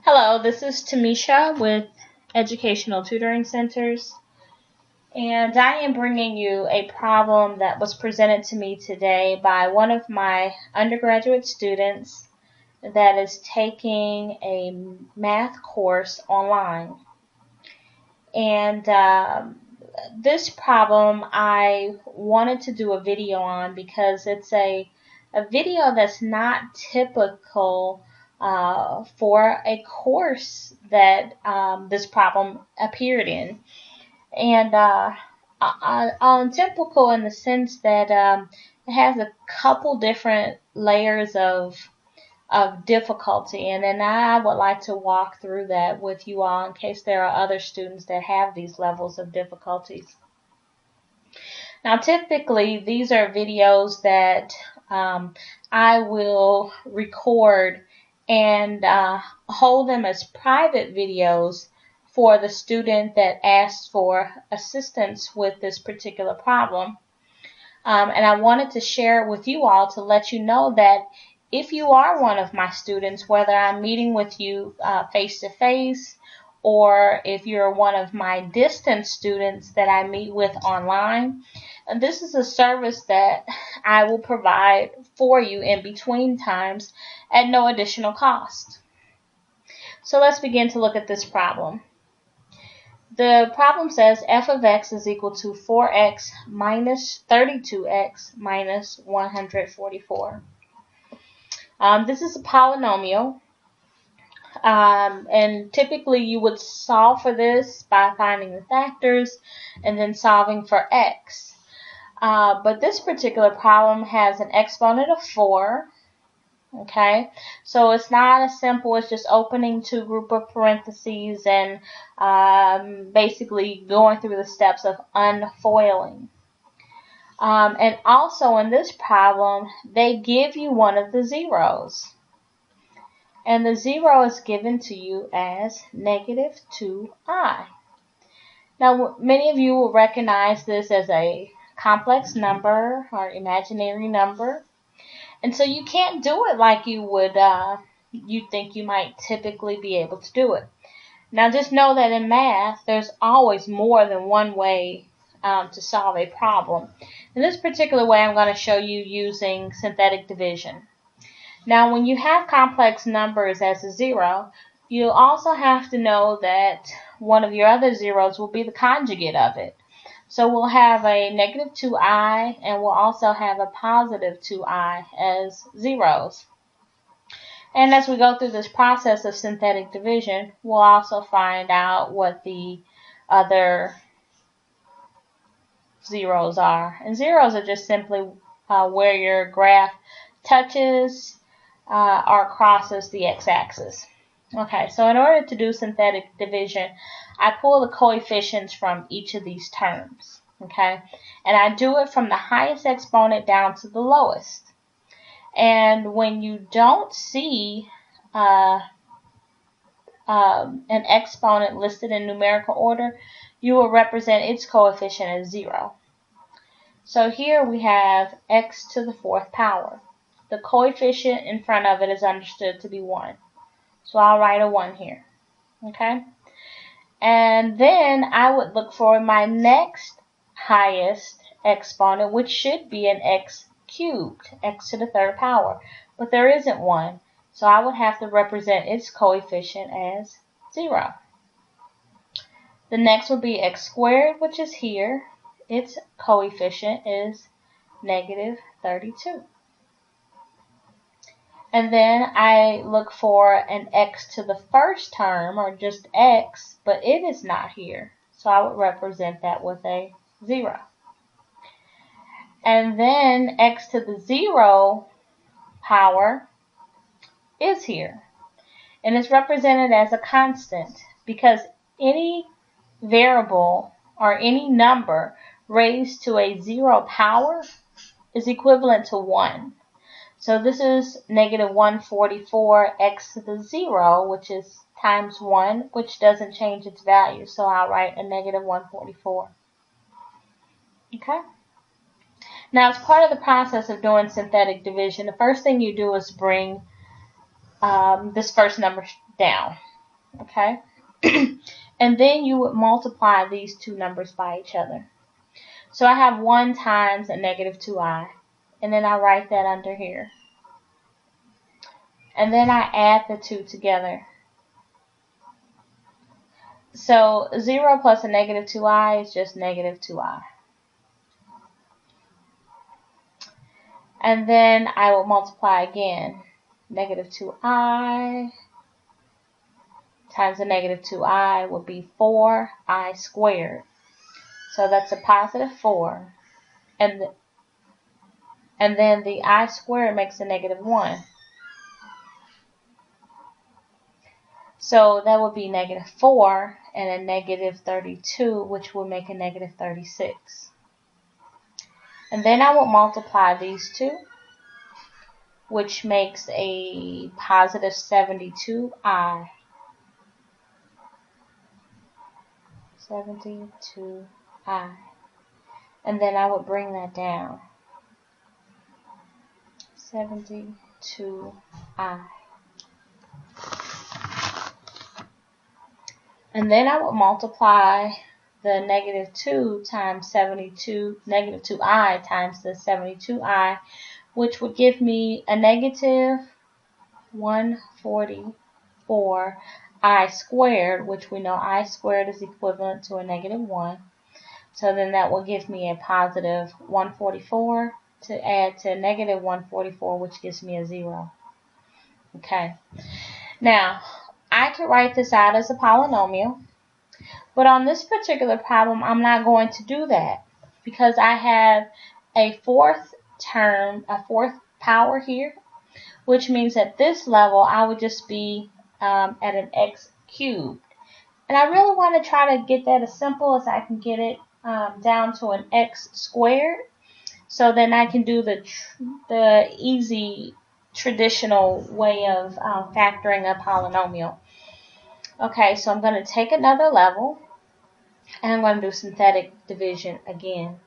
Hello, this is Tamisha with Educational Tutoring Centers, and I am bringing you a problem that was presented to me today by one of my undergraduate students that is taking a math course online. And this problem I wanted to do a video on because it's a video that's not typical for a course that this problem appeared in. And typical in the sense that it has a couple different layers of difficulty, and then I would like to walk through that with you all in case there are other students that have these levels of difficulties. Now, typically, these are videos that I will record and hold them as private videos for the student that asked for assistance with this particular problem. And I wanted to share it with you all to let you know that if you are one of my students, whether I'm meeting with you face-to-face or if you're one of my distance students that I meet with online, this is a service that I will provide for you in between times at no additional cost. So let's begin to look at this problem. The problem says f of x is equal to 4x minus 32x minus 144. This is a polynomial, and typically you would solve for this by finding the factors and then solving for x. But this particular problem has an exponent of 4. Okay, so it's not as simple as just opening two group of parentheses and basically going through the steps of unfoiling. And also in this problem, they give you one of the zeros. And the zero is given to you as negative 2i. Now, many of you will recognize this as a complex number or imaginary number. And so you can't do it like you would, you think you might typically be able to do it. Now just know that in math, there's always more than one way to solve a problem. In this particular way, I'm going to show you using synthetic division. Now when you have complex numbers as a zero, you also have to know that one of your other zeros will be the conjugate of it. So we'll have a negative 2i, and we'll also have a positive 2i as zeros. And as we go through this process of synthetic division, we'll also find out what the other zeros are. And zeros are just simply where your graph touches or crosses the x-axis. Okay, so in order to do synthetic division, I pull the coefficients from each of these terms, okay? And I do it from the highest exponent down to the lowest. And when you don't see an exponent listed in numerical order, you will represent its coefficient as 0. So here we have x to the 4th power. The coefficient in front of it is understood to be 1. So I'll write a 1 here, okay? And then I would look for my next highest exponent, which should be an x cubed, x to the 3rd power. But there isn't one, so I would have to represent its coefficient as 0. The next would be x squared, which is here. Its coefficient is negative 32. And then I look for an x to the 1st term, or just x, but it is not here. So I would represent that with a 0. And then x to the 0 power is here. And it's represented as a constant because any variable or any number raised to a 0 power is equivalent to 1. So this is negative 144 x to the 0, which is times 1, which doesn't change its value. So I'll write a negative 144. Okay? Now, as part of the process of doing synthetic division, the first thing you do is bring this first number down. okay? And then you would multiply these two numbers by each other. So I have 1 times a negative 2i, and then I write that under here. And then I add the two together. So 0 plus a negative 2i is just negative 2i. And then I will multiply again. Negative 2i times a negative 2i would be 4i squared. So that's a positive 4. And then the I squared makes a negative 1. So that would be negative 4 and a negative 32, which will make a negative 36. And then I will multiply these two, which makes a positive 72i. 72i. And then I would bring that down. 72i. And then I would multiply the negative 2 times 72, negative 2i times the 72i, which would give me a negative 144i squared, which we know I squared is equivalent to a negative 1. So then that will give me a positive 144 to add to negative 144, which gives me a 0. Okay. Now, I could write this out as a polynomial, but on this particular problem, I'm not going to do that because I have a fourth term, a fourth power here, which means at this level, I would just be at an x cubed. And I really want to try to get that as simple as I can get it down to an x squared. So then I can do the easy traditional way of factoring a polynomial. Okay, so I'm going to take another level, and I'm going to do synthetic division again.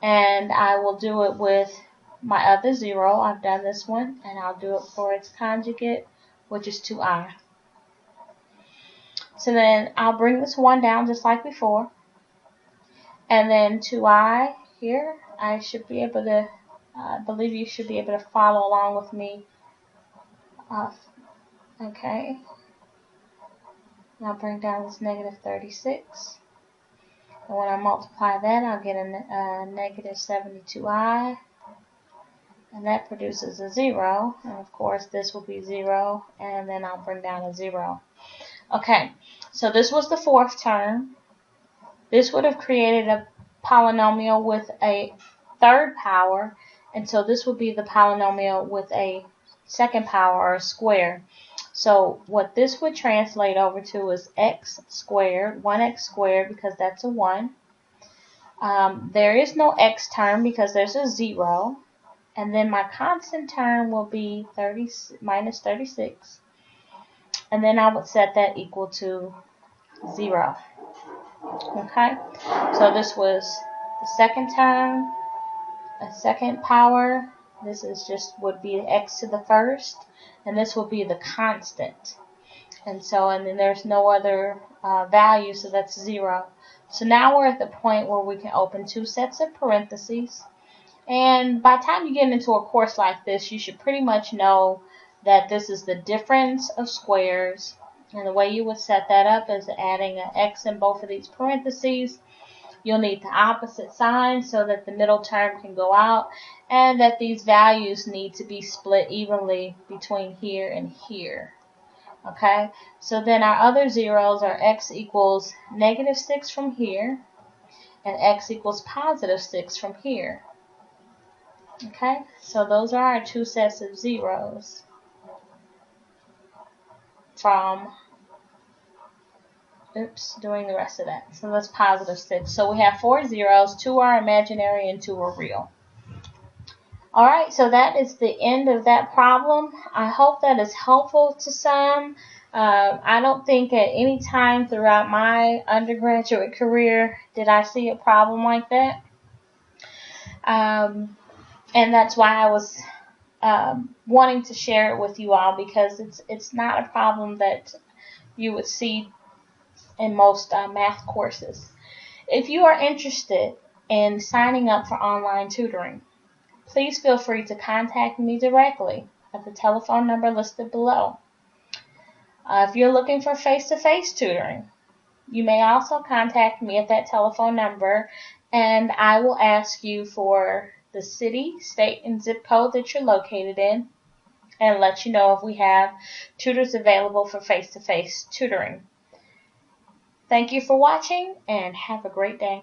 And I will do it with my other 0. I've done this one, and I'll do it for its conjugate, which is 2i. So then I'll bring this 1 down just like before. And then 2i here, I should be able to, I believe you should be able to follow along with me. Okay. I'll bring down this negative 36. And when I multiply that, I'll get a negative 72i. And that produces a 0. And of course, this will be 0. And then I'll bring down a 0. Okay, so this was the fourth term. This would have created a polynomial with a third power. And so this would be the polynomial with a second power, or a square. So what this would translate over to is x squared, 1x squared, because that's a 1. There is no x term because there's a 0. And then my constant term will be minus 36. And then I would set that equal to 0. Okay, so this was the second term, a second power. This is just would be x to the first, and this will be the constant. And then there's no other value, so that's 0. So now we're at the point where we can open two sets of parentheses. And by the time you get into a course like this, you should pretty much know that this is the difference of squares. And the way you would set that up is adding an x in both of these parentheses. You'll need the opposite sign so that the middle term can go out, and that these values need to be split evenly between here and here. Okay, so then our other zeros are x equals negative 6 from here, and x equals positive 6 from here. Okay, so those are our two sets of zeros from, doing the rest of that. So that's positive 6. So we have 4 zeros, 2 are imaginary and 2 are real. Alright, so that is the end of that problem. I hope that is helpful to some. I don't think at any time throughout my undergraduate career did I see a problem like that. And that's why I was wanting to share it with you all because it's not a problem that you would see in most math courses. If you are interested in signing up for online tutoring, please feel free to contact me directly at the telephone number listed below. If you're looking for face-to-face tutoring, you may also contact me at that telephone number, and I will ask you for the city, state, and zip code that you're located in, and let you know if we have tutors available for face-to-face tutoring. Thank you for watching, and have a great day.